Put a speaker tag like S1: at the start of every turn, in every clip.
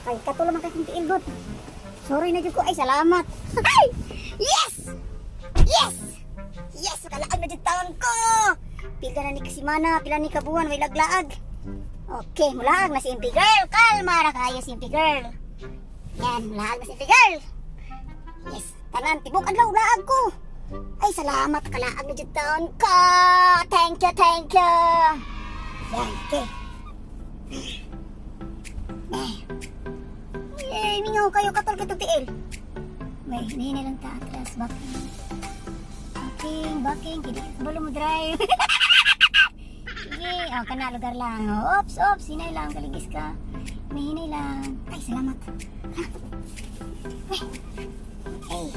S1: Ay, katulong man kay ilgot. Sorry na jud ko. Ay, salamat. Ay! Yes! Yes! Yes! Kalaag na jud taon ko. Pila na ni kasimana, pila ni kabuhan, way laglaag. Okay, mulaag na si Impy Girl. Kalma na kayo si Impy Girl. Yan, mulaag na si Impy Girl. Yes, tanan, tibok adlaw laag ko. Ay, salamat, kalaag na jud taon ko. Thank you, thank you. Yan, okay. Yay, mingaw kayo katol kitong tiil. May hinihina lang ta atras, backing, hindi ka balo mo drive. Sige, oh, kana lugar lang. Oops, hinay lang, kaligis ka. Hinay lang. Ay, salamat. Hey.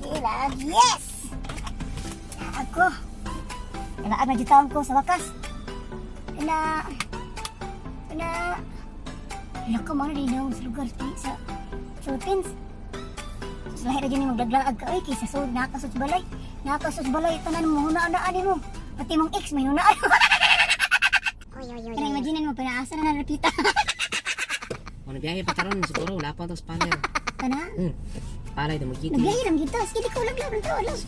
S1: Ilag, yes! Ako. Nalaag na jutawang ko sa wakas. Wala ka mana din sa lugar sa Philippines. So lahir dyan yung maglaglaag ka. Ay, kaysa so, nakasos balay. Nakasos balay, tanan mo, hunaan mo. Pati mong ex, may hunaan. Kaya imagine mo, pinaasa na narapita.
S2: Kung nabiyahe pa karon siguro, wala pa ito sa paler.
S1: Kana?
S2: Palay na mag-giti.
S1: Naglahi lang kita. Sige, ko laglaw ng tao, love.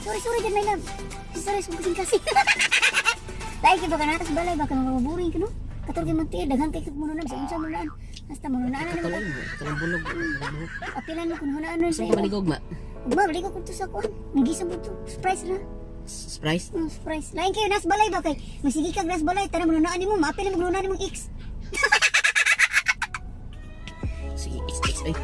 S1: Sorry, dyan, my love. Sorry, kasing-kasing. Dahil ka ba ka natas balay, baka mabuburing ka, no? Katulad yung magtiir, daghan kayo mununaan sa unsa mununaan. Basta mununaan na naman.
S2: Kalang bulog.
S1: Apilan mo kung hunaan na
S2: Saan ka maligog ma?
S1: Ugma, baligog ko ito sa kuwan. Nagisang ko ito. Surprise na.
S2: Surprise?
S1: Surprise. Lain kayo, nas balay ba kay? Masigi kag nas balay, tara mununaan mo. Maapilan mo mununaan mong X.
S2: Sige, X. Ay.